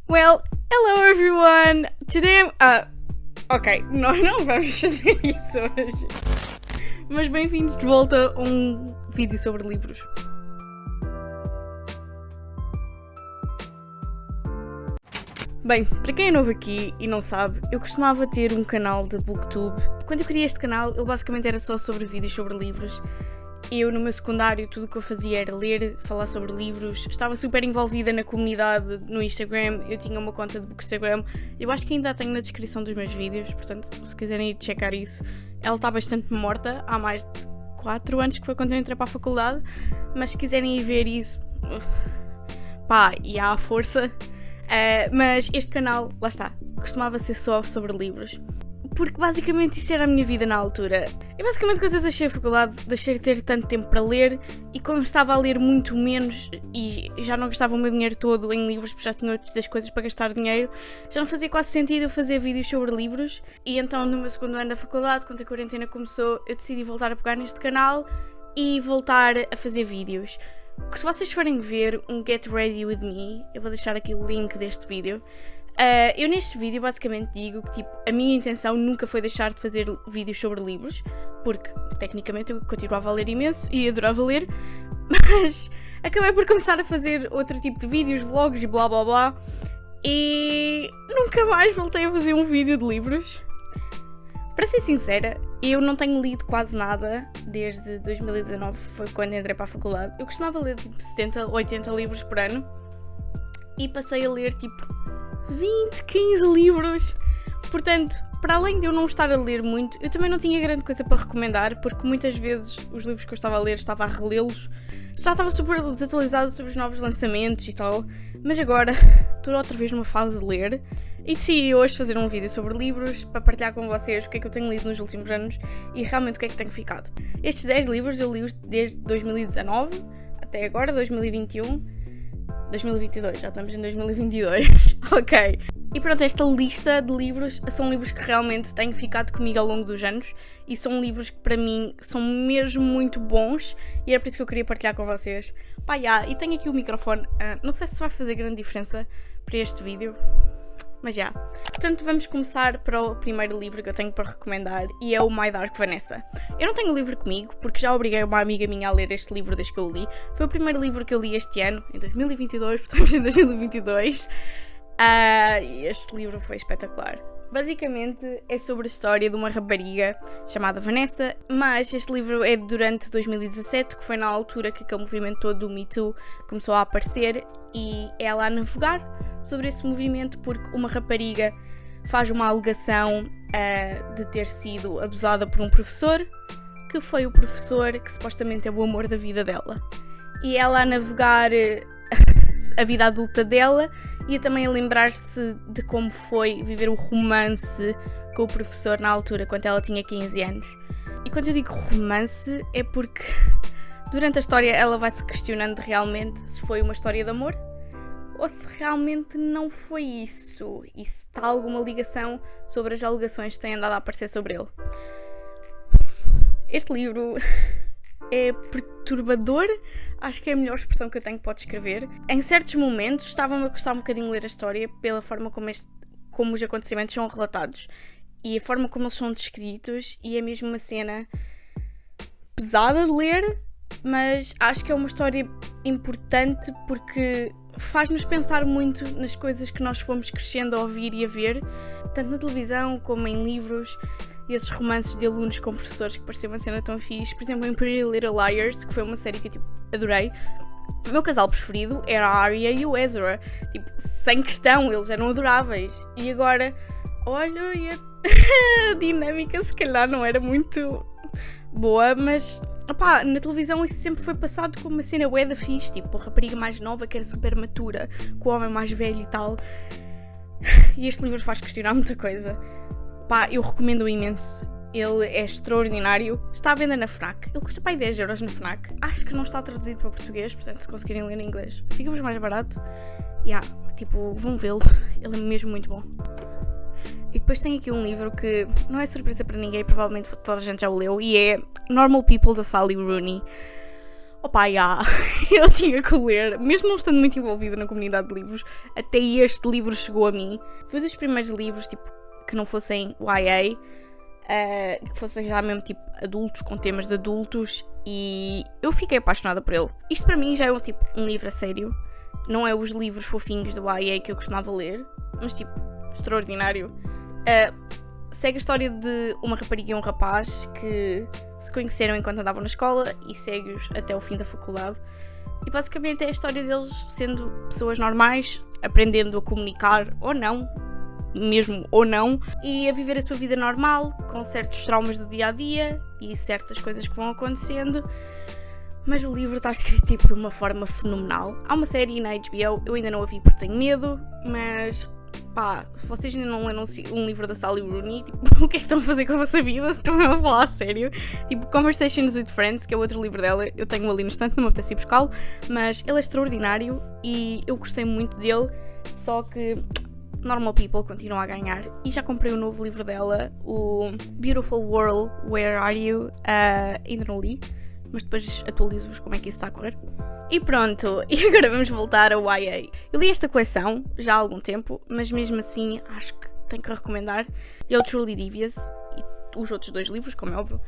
Well, hello everyone! Today I'm... ok, nós não vamos fazer isso hoje. Mas bem-vindos de volta a um vídeo sobre livros. Bem, para quem é novo aqui e não sabe, eu costumava ter um canal de Booktube. Quando eu criei este canal, ele basicamente era só sobre vídeos sobre livros. Eu, no meu secundário, tudo o que eu fazia era ler, falar sobre livros. Estava super envolvida na comunidade no Instagram. Eu tinha uma conta de Bookstagram. Eu acho que ainda a tenho na descrição dos meus vídeos, portanto, se quiserem ir checar isso. Ela está bastante morta, há mais de 4 anos que foi quando eu entrei para a faculdade. Mas se quiserem ir ver isso, pá, e há a força. Mas este canal, lá está, costumava ser só sobre livros. Porque basicamente isso era a minha vida na altura. Eu basicamente quando eu deixei a faculdade, deixei de ter tanto tempo para ler e como estava a ler muito menos e já não gastava o meu dinheiro todo em livros porque já tinha outras coisas para gastar dinheiro, já não fazia quase sentido eu fazer vídeos sobre livros. E então no meu segundo ano da faculdade, quando a quarentena começou, eu decidi voltar a pegar neste canal e voltar a fazer vídeos. Que se vocês forem ver um Get Ready With Me, eu vou deixar aqui o link deste vídeo. Eu neste vídeo basicamente digo que tipo, a minha intenção nunca foi deixar de fazer vídeos sobre livros, porque tecnicamente eu continuava a ler imenso e adorava ler, mas acabei por começar a fazer outro tipo de vídeos, vlogs e blá blá blá, e nunca mais voltei a fazer um vídeo de livros. Para ser sincera, eu não tenho lido quase nada desde 2019, foi quando entrei para a faculdade. Eu costumava ler tipo 70, 80 livros por ano e passei a ler tipo 20, 15 livros. Portanto, para além de eu não estar a ler muito, eu também não tinha grande coisa para recomendar, porque muitas vezes os livros que eu estava a ler estava a relê-los, já estava super desatualizado sobre os novos lançamentos e tal, mas agora estou outra vez numa fase de ler e decidi hoje fazer um vídeo sobre livros para partilhar com vocês o que é que eu tenho lido nos últimos anos e realmente o que é que tenho ficado. Estes 10 livros eu li-os desde 2019 até agora, 2021. 2022, já estamos em 2022, ok. E pronto, esta lista de livros são livros que realmente têm ficado comigo ao longo dos anos e são livros que para mim são mesmo muito bons e era por isso que eu queria partilhar com vocês. Pá, e tenho aqui o microfone, não sei se vai fazer grande diferença para este vídeo, mas já. Portanto, vamos começar para o primeiro livro que eu tenho para recomendar e é o My Dark Vanessa. Eu não tenho o livro comigo porque já obriguei uma amiga minha a ler este livro desde que eu o li. Foi o primeiro livro que eu li este ano, em 2022, estamos em 2022. E este livro foi espetacular. Basicamente é sobre a história de uma rapariga chamada Vanessa, mas este livro é durante 2017, que foi na altura que aquele movimento todo do Me Too começou a aparecer e é ela a navegar sobre esse movimento porque uma rapariga faz uma alegação de ter sido abusada por um professor, que foi o professor que supostamente é o amor da vida dela. E ela a navegar a vida adulta dela e também a lembrar-se de como foi viver o romance com o professor na altura, quando ela tinha 15 anos. E quando eu digo romance é porque durante a história ela vai se questionando realmente se foi uma história de amor ou se realmente não foi isso e se está alguma ligação sobre as alegações que têm andado a aparecer sobre ele. Este livro é perturbador, acho que é a melhor expressão que eu tenho para descrever. Em certos momentos estava-me a custar um bocadinho ler a história pela forma como os acontecimentos são relatados e a forma como eles são descritos, e é mesmo uma cena pesada de ler, mas acho que é uma história importante porque faz-nos pensar muito nas coisas que nós fomos crescendo a ouvir e a ver, tanto na televisão como em livros. E esses romances de alunos com professores que pareciam uma cena tão fixe. Por exemplo, em Pretty Little Liars, que foi uma série que eu tipo, adorei. O meu casal preferido era a Arya e o Ezra. Tipo, sem questão, eles eram adoráveis. E agora, olha, e a dinâmica se calhar não era muito boa, mas opá, na televisão isso sempre foi passado como uma cena bué da fixe. Tipo, a rapariga mais nova que era super matura, com o homem mais velho e tal. E este livro faz questionar muita coisa. Pá, eu recomendo-o imenso. Ele é extraordinário. Está à venda na FNAC. Ele custa pá, 10€ na FNAC. Acho que não está traduzido para português, portanto, se conseguirem ler em inglês, fica-vos mais barato. Tipo, vão vê-lo. Ele é mesmo muito bom. E depois tem aqui um livro que não é surpresa para ninguém, provavelmente toda a gente já o leu, e é Normal People, da Sally Rooney. Opa, eu tinha que ler, mesmo não estando muito envolvida na comunidade de livros, até este livro chegou a mim. Foi dos primeiros livros, tipo, que não fossem YA, que fossem já mesmo, tipo, adultos, com temas de adultos, e eu fiquei apaixonada por ele. Isto para mim já é tipo, um livro a sério, não é os livros fofinhos do YA que eu costumava ler, mas tipo, extraordinário. Segue a história de uma rapariga e um rapaz que se conheceram enquanto andavam na escola e segue-os até o fim da faculdade. E basicamente é a história deles sendo pessoas normais, aprendendo a comunicar ou não, mesmo ou não, e a viver a sua vida normal, com certos traumas do dia-a-dia e certas coisas que vão acontecendo. Mas o livro está escrito tipo de uma forma fenomenal. Há uma série na HBO, eu ainda não a vi porque tenho medo, mas pá, se vocês ainda não leram um livro da Sally Rooney, tipo, o que é que estão a fazer com a vossa vida? Estão a falar a sério? Tipo, Conversations with Friends, que é outro livro dela, eu tenho ali no estante, não me apetece ir buscá-lo, mas ele é extraordinário e eu gostei muito dele, só que Normal People continua a ganhar. E já comprei o novo livro dela, o Beautiful World, Where Are You? Ainda não li, mas depois atualizo-vos como é que isso está a correr. E pronto, e agora vamos voltar ao YA. Eu li esta coleção já há algum tempo, mas mesmo assim acho que tenho que recomendar. É o Truly Devious e os outros dois livros, como é óbvio.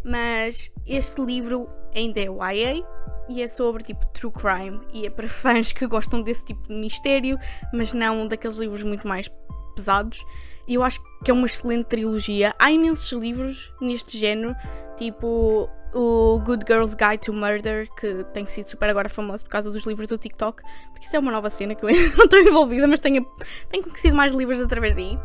Mas este livro ainda é YA e é sobre tipo true crime e é para fãs que gostam desse tipo de mistério, mas não daqueles livros muito mais pesados. E eu acho que é uma excelente trilogia. Há imensos livros neste género, tipo o Good Girl's Guide to Murder, que tem sido super agora famoso por causa dos livros do TikTok, porque isso é uma nova cena que eu ainda não estou envolvida, mas tenho conhecido mais livros através daí.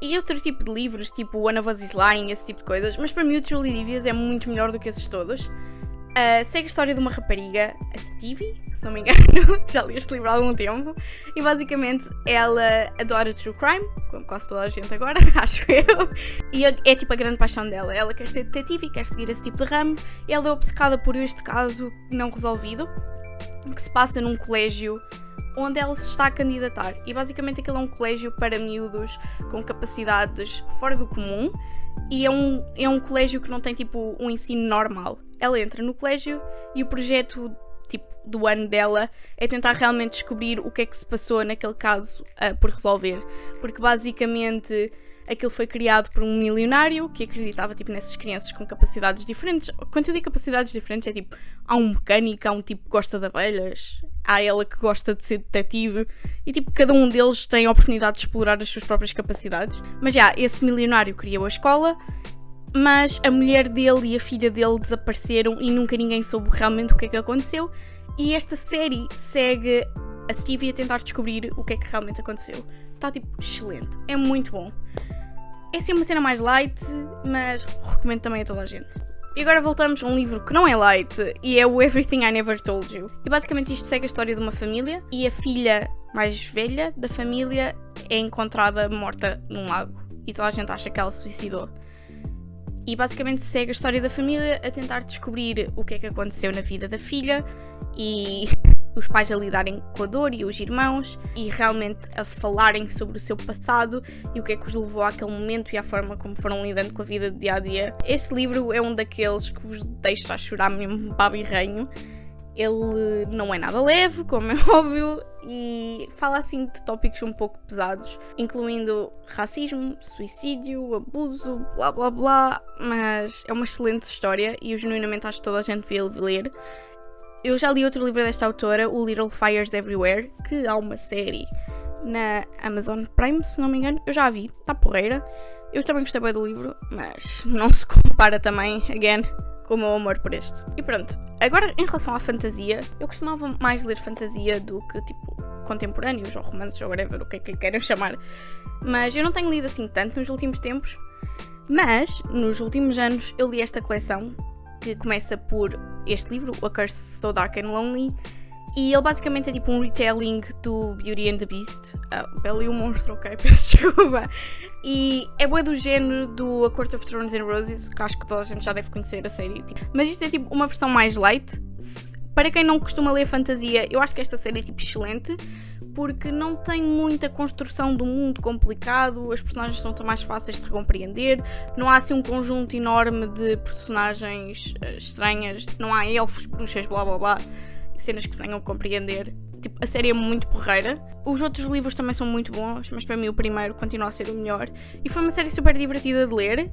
E outro tipo de livros, tipo One of Us is Lying, esse tipo de coisas, mas para mim o Truly Devious é muito melhor do que esses todos. Segue a história de uma rapariga, a Stevie, se não me engano, já li este livro há algum tempo, e basicamente ela adora true crime, como quase toda a gente agora, acho eu, e é tipo a grande paixão dela. Ela quer ser detetive e quer seguir esse tipo de ramo, e ela é obcecada por este caso não resolvido, que se passa num colégio onde ela se está a candidatar, e basicamente aquilo é um colégio para miúdos com capacidades fora do comum, e é um colégio que não tem tipo um ensino normal. Ela entra no colégio e o projeto tipo, do ano dela é tentar realmente descobrir o que é que se passou naquele caso por resolver, porque basicamente aquilo foi criado por um milionário que acreditava tipo, nessas crianças com capacidades diferentes. Quando eu digo capacidades diferentes é tipo, há um mecânico, há um tipo que gosta de abelhas, há ela que gosta de ser detetive, e tipo, cada um deles tem a oportunidade de explorar as suas próprias capacidades. Mas já, esse milionário criou a escola, mas a mulher dele e a filha dele desapareceram e nunca ninguém soube realmente o que é que aconteceu, e esta série segue a Stevie a tentar descobrir o que é que realmente aconteceu. Está tipo excelente, é muito bom. É assim uma cena mais light, mas recomendo também a toda a gente. E agora voltamos a um livro que não é light, e é o Everything I Never Told You. E basicamente isto segue a história de uma família, e a filha mais velha da família é encontrada morta num lago, e toda a gente acha que ela se suicidou. E basicamente segue a história da família a tentar descobrir o que é que aconteceu na vida da filha, e os pais a lidarem com a dor e os irmãos, e realmente a falarem sobre o seu passado e o que é que os levou àquele momento e à forma como foram lidando com a vida do dia a dia. Este livro é um daqueles que vos deixa a chorar mesmo baba e ranho. Ele não é nada leve, como é óbvio, e fala assim de tópicos um pouco pesados, incluindo racismo, suicídio, abuso, blá blá blá, mas é uma excelente história e eu genuinamente acho que toda a gente devia ler. Eu já li outro livro desta autora, o Little Fires Everywhere, que há uma série na Amazon Prime, se não me engano. Eu já a vi, está porreira. Eu também gostei bem do livro, mas não se compara também, again, com o meu amor por este. E pronto, agora em relação à fantasia, eu costumava mais ler fantasia do que tipo contemporâneos ou romances ou whatever, o que é que lhe queiram chamar. Mas eu não tenho lido assim tanto nos últimos tempos, mas nos últimos anos eu li esta coleção, que começa por este livro, A Curse So Dark and Lonely, e ele basicamente é tipo um retelling do Beauty and the Beast, Bela e o Monstro, ok, peço desculpa, e é bué do género do A Court of Thorns and Roses, que acho que toda a gente já deve conhecer a série, tipo. Mas isto é tipo uma versão mais light. Para quem não costuma ler fantasia, eu acho que esta série é tipo excelente, porque não tem muita construção do mundo complicado, as personagens são mais fáceis de compreender, não há assim um conjunto enorme de personagens estranhas, não há elfos, bruxas, blá blá blá, cenas que se tenham a compreender. Tipo, a série é muito porreira. Os outros livros também são muito bons, mas para mim o primeiro continua a ser o melhor. E foi uma série super divertida de ler.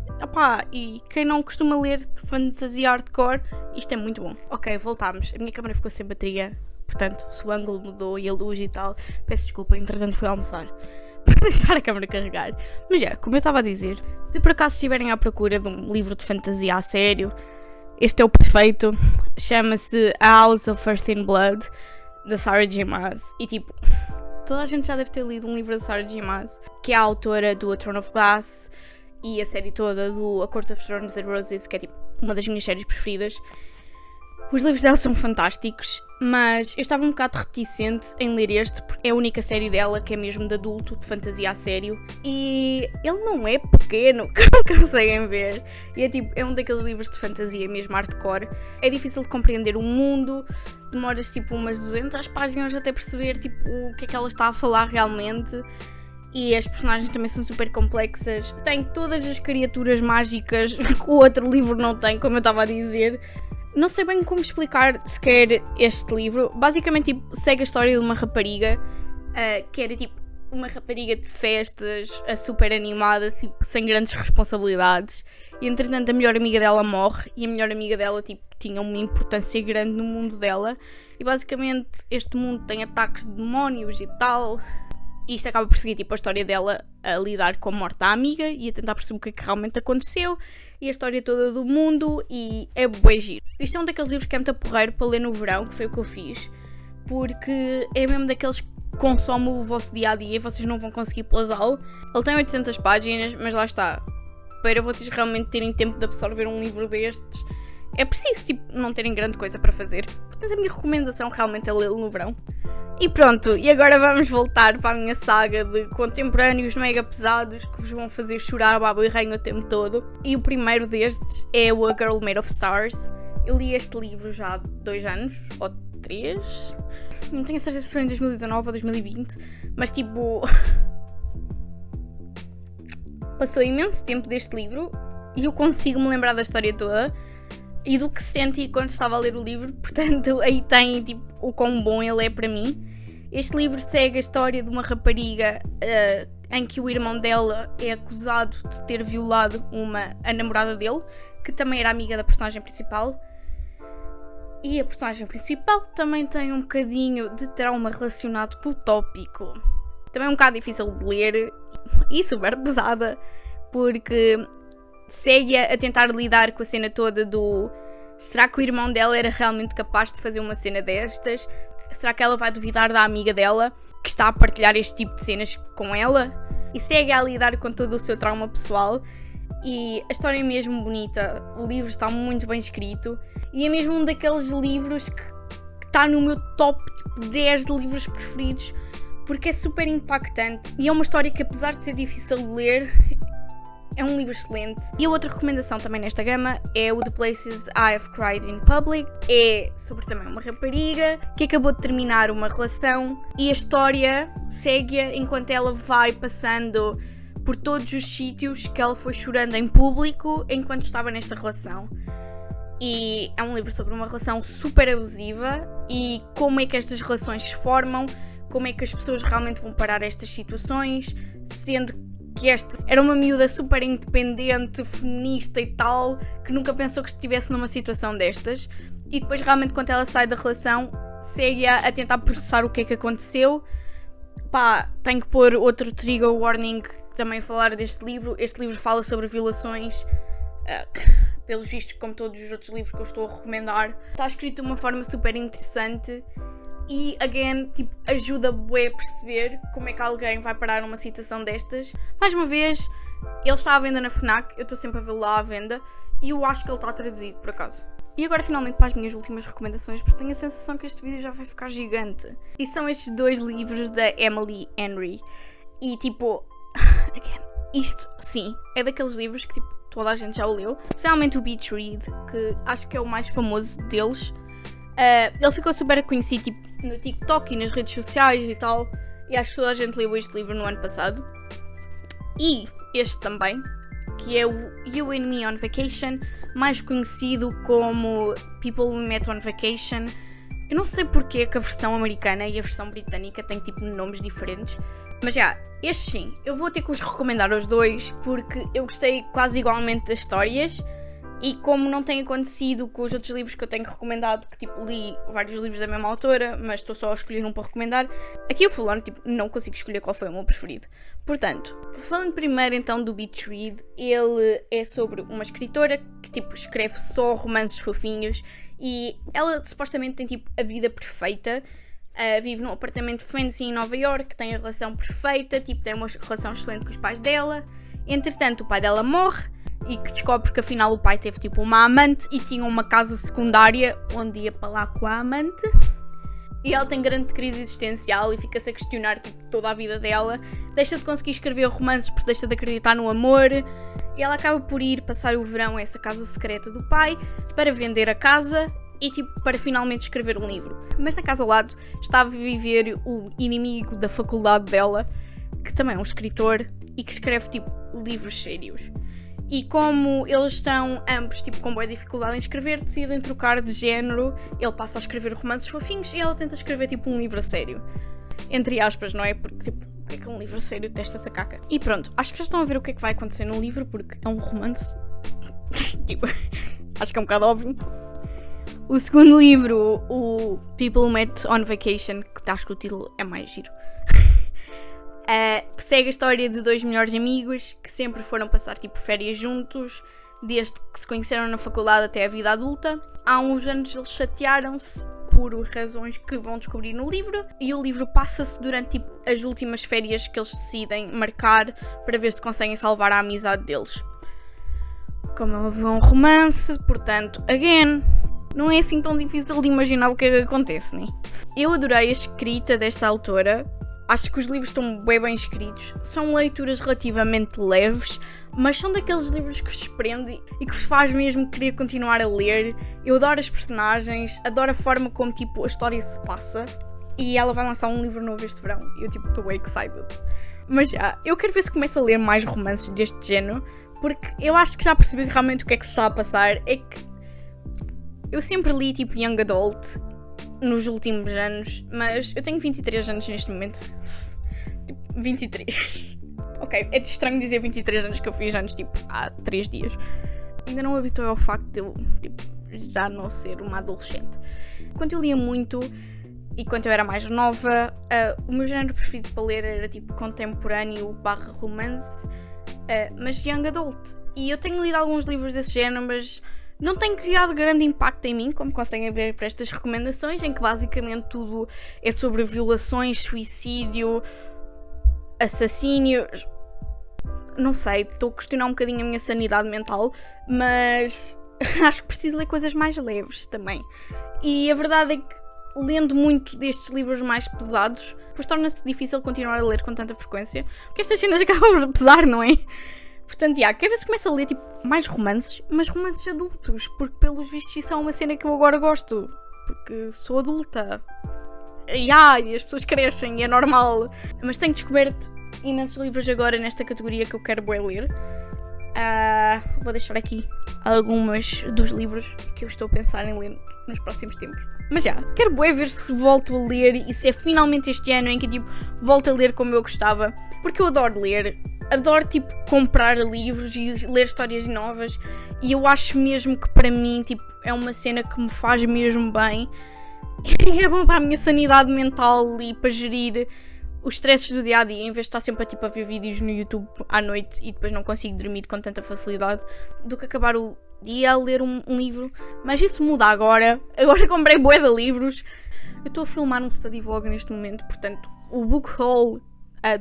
E quem não costuma ler fantasia hardcore, isto é muito bom. Ok, voltámos. A minha câmera ficou sem bateria, portanto, se o ângulo mudou e a luz e tal, peço desculpa, entretanto fui almoçar para deixar a câmera carregar. Mas como eu estava a dizer, se por acaso estiverem à procura de um livro de fantasia a sério, este é o perfeito. Chama-se A House of Earth and Blood, da Sarah J. Maas. E tipo, toda a gente já deve ter lido um livro da Sarah J. Maas, que é a autora do A Throne of Glass e a série toda do A Court of Thorns and Roses, que é tipo uma das minhas séries preferidas. Os livros dela são fantásticos, mas eu estava um bocado reticente em ler este, porque é a única série dela que é mesmo de adulto, de fantasia a sério, e ele não é pequeno, como conseguem ver, e é um daqueles livros de fantasia mesmo hardcore. É difícil de compreender o mundo, demoras tipo umas 200 páginas até perceber tipo o que é que ela está a falar realmente. E as personagens também são super complexas, tem todas as criaturas mágicas que o outro livro não tem, como eu estava a dizer. Não sei bem como explicar sequer este livro. Basicamente segue a história de uma rapariga que era tipo uma rapariga de festas, super animada, tipo, sem grandes responsabilidades. E entretanto a melhor amiga dela morre e a melhor amiga dela tipo, tinha uma importância grande no mundo dela. E basicamente este mundo tem ataques de demónios e tal. E isto acaba por seguir tipo, a história dela a lidar com a morte da amiga e a tentar perceber o que é que realmente aconteceu e a história toda do mundo, e é bué giro. Isto é um daqueles livros que é muito porreiro para ler no verão, que foi o que eu fiz, porque é mesmo daqueles que consomem o vosso dia-a-dia e vocês não vão conseguir plasá-lo. Ele tem 800 páginas, mas lá está, para vocês realmente terem tempo de absorver um livro destes, é preciso tipo, não terem grande coisa para fazer. Portanto, a minha recomendação realmente é lê-lo no verão. E pronto, e agora vamos voltar para a minha saga de contemporâneos mega pesados que vos vão fazer chorar a baba e rainha o tempo todo. E o primeiro destes é o A Girl Made of Stars. Eu li este livro já há 2 anos, ou 3. Não tenho certeza se foi em 2019 ou 2020, mas tipo... Passou imenso tempo deste livro e eu consigo me lembrar da história toda e do que senti quando estava a ler o livro, portanto aí tem tipo o quão bom ele é para mim. Este livro segue a história de uma rapariga em que o irmão dela é acusado de ter violado a namorada dele, que também era amiga da personagem principal. E a personagem principal também tem um bocadinho de trauma relacionado com o tópico. Também é um bocado difícil de ler e super pesada, porque segue a tentar lidar com a cena toda do... Será que o irmão dela era realmente capaz de fazer uma cena destas? Será que ela vai duvidar da amiga dela, que está a partilhar este tipo de cenas com ela? E segue a lidar com todo o seu trauma pessoal. E a história é mesmo bonita, o livro está muito bem escrito. E é mesmo um daqueles livros que está no meu top 10 de livros preferidos, porque é super impactante. E é uma história que, apesar de ser difícil de ler, é um livro excelente. E a outra recomendação também nesta gama é o The Places I Have Cried in Public. É sobre também uma rapariga que acabou de terminar uma relação e a história segue-a enquanto ela vai passando por todos os sítios que ela foi chorando em público enquanto estava nesta relação. E é um livro sobre uma relação super abusiva e como é que estas relações se formam, como é que as pessoas realmente vão parar estas situações, sendo que esta era uma miúda super independente, feminista e tal, que nunca pensou que estivesse numa situação destas. E depois realmente quando ela sai da relação, segue a tentar processar o que é que aconteceu. Tenho que pôr outro trigger warning também a falar deste livro. Este livro fala sobre violações, pelos vistos, como todos os outros livros que eu estou a recomendar. Está escrito de uma forma super interessante. E, again, tipo, ajuda bué a perceber como é que alguém vai parar numa situação destas. Mais uma vez, ele está à venda na FNAC, eu estou sempre a vê-lo lá à venda, e eu acho que ele está traduzido, por acaso. E agora, finalmente, para as minhas últimas recomendações, porque tenho a sensação que este vídeo já vai ficar gigante. E são estes 2 livros da Emily Henry. E, tipo, again, isto, sim, é daqueles livros que, tipo, toda a gente já o leu. Especialmente o Beach Read, que acho que é o mais famoso deles. Ele ficou super conhecido tipo, no TikTok e nas redes sociais e tal, E acho que toda a gente leu este livro no ano passado. E este também, que é o You and Me on Vacation, mais conhecido como People We Met on Vacation. Eu não sei porque que a versão americana e a versão britânica têm tipo nomes diferentes. Mas já, este sim, eu vou ter que os recomendar os dois, porque eu gostei quase igualmente das histórias. E como não tem acontecido com os outros livros que eu tenho recomendado, que tipo li vários livros da mesma autora, mas estou só a escolher um para recomendar, aqui eu fulano, tipo, não consigo escolher qual foi o meu preferido. Portanto, falando primeiro então do Beach Read, ele é sobre uma escritora que tipo escreve só romances fofinhos e ela supostamente tem tipo a vida perfeita. Vive num apartamento fancy em Nova York, tem a relação perfeita, tipo tem uma relação excelente com os pais dela. Entretanto, o pai dela morre e que descobre que afinal o pai teve tipo uma amante e tinha uma casa secundária onde ia para lá com a amante. E ela tem grande crise existencial e fica-se a questionar tipo, toda a vida dela. Deixa de conseguir escrever romances porque deixa de acreditar no amor. E ela acaba por ir passar o verão a essa casa secreta do pai para vender a casa e tipo para finalmente escrever um livro. Mas na casa ao lado estava a viver o inimigo da faculdade dela, que também é um escritor e que escreve tipo livros sérios. E como eles estão ambos tipo, com boa dificuldade em escrever, decidem trocar de género. Ele passa a escrever romances fofinhos e ela tenta escrever tipo um livro a sério. Entre aspas, não é? Porque tipo, o que é um livro a sério? Testa essa caca. E pronto, acho que já estão a ver o que é que vai acontecer no livro, porque é um romance. Tipo, acho que é um bocado óbvio. O segundo livro, o People Met on Vacation, que acho que o título é mais giro. Segue a história de dois melhores amigos que sempre foram passar tipo férias juntos, desde que se conheceram na faculdade até a vida adulta. Há uns anos eles chatearam-se por razões que vão descobrir no livro, e o livro passa-se durante tipo, as últimas férias que eles decidem marcar para ver se conseguem salvar a amizade deles. Como é um romance, portanto, again, não é assim tão difícil de imaginar o que é que acontece, né? Eu adorei a escrita desta autora. Acho que os livros estão bem escritos, são leituras relativamente leves, mas são daqueles livros que vos prende e que vos faz mesmo querer continuar a ler. Eu adoro as personagens, adoro a forma como tipo, a história se passa, e ela vai lançar um livro novo este verão e eu tipo estou bem excited. Mas já, eu quero ver se começo a ler mais romances deste género, porque eu acho que já percebi realmente o que é que se está a passar. É que eu sempre li tipo Young Adult nos últimos anos, mas eu tenho 23 anos neste momento. 23. Ok, é estranho dizer 23 anos que eu fiz anos tipo há 3 dias. Ainda não habituei ao facto de eu tipo, já não ser uma adolescente. Quando eu lia muito e quando eu era mais nova, o meu género preferido para ler era tipo contemporâneo / romance, mas young adult. E eu tenho lido alguns livros desse género, mas não tem criado grande impacto em mim, como conseguem ver por estas recomendações, em que basicamente tudo é sobre violações, suicídio, assassínios. Não sei, estou a questionar um bocadinho a minha sanidade mental, mas acho que preciso ler coisas mais leves também. E a verdade é que, lendo muito destes livros mais pesados, depois torna-se difícil continuar a ler com tanta frequência, porque estas cenas acabam por pesar, não é? Portanto, quero ver se começo a ler tipo, mais romances, mas romances adultos, porque pelos vistos isso é uma cena que eu agora gosto, porque sou adulta. E as pessoas crescem e é normal. Mas tenho descoberto imensos livros agora nesta categoria que eu quero bué ler. Vou deixar aqui algumas dos livros que eu estou a pensar em ler nos próximos tempos. Mas quero bué ver se volto a ler e se é finalmente este ano em que tipo, volto a ler como eu gostava, porque eu adoro ler. Adoro, tipo, comprar livros e ler histórias novas, e eu acho mesmo que para mim, tipo, é uma cena que me faz mesmo bem. E é bom para a minha sanidade mental e para gerir os stresses do dia-a-dia, em vez de estar sempre a ver vídeos no YouTube à noite e depois não consigo dormir com tanta facilidade, do que acabar o dia a ler um livro. Mas isso muda agora. Agora comprei bué de livros. Eu estou a filmar um study vlog neste momento, portanto, o book haul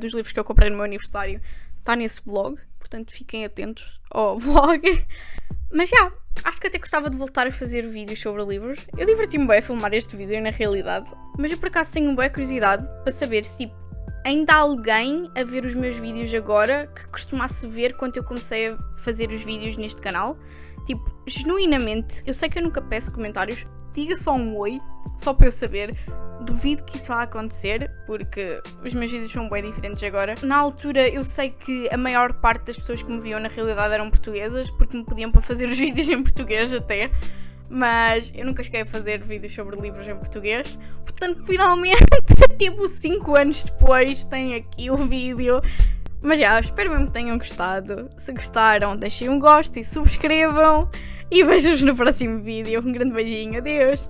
dos livros que eu comprei no meu aniversário está nesse vlog, portanto fiquem atentos ao vlog. Mas acho que até gostava de voltar a fazer vídeos sobre livros. Eu diverti-me bem a filmar este vídeo na realidade, mas eu por acaso tenho boa curiosidade para saber se tipo, ainda há alguém a ver os meus vídeos agora que costumasse ver quando eu comecei a fazer os vídeos neste canal. Tipo, genuinamente, eu sei que eu nunca peço comentários, diga só um oi, só para eu saber. Duvido que isso vá acontecer, porque os meus vídeos são bem diferentes agora. Na altura eu sei que a maior parte das pessoas que me viam na realidade eram portuguesas, porque me pediam para fazer os vídeos em português até. Mas eu nunca cheguei a fazer vídeos sobre livros em português. Portanto, finalmente, tipo 5 anos depois, tem aqui o vídeo. Mas já, espero mesmo que tenham gostado. Se gostaram, deixem um gosto e subscrevam. E vejo-vos no próximo vídeo. Um grande beijinho, adeus!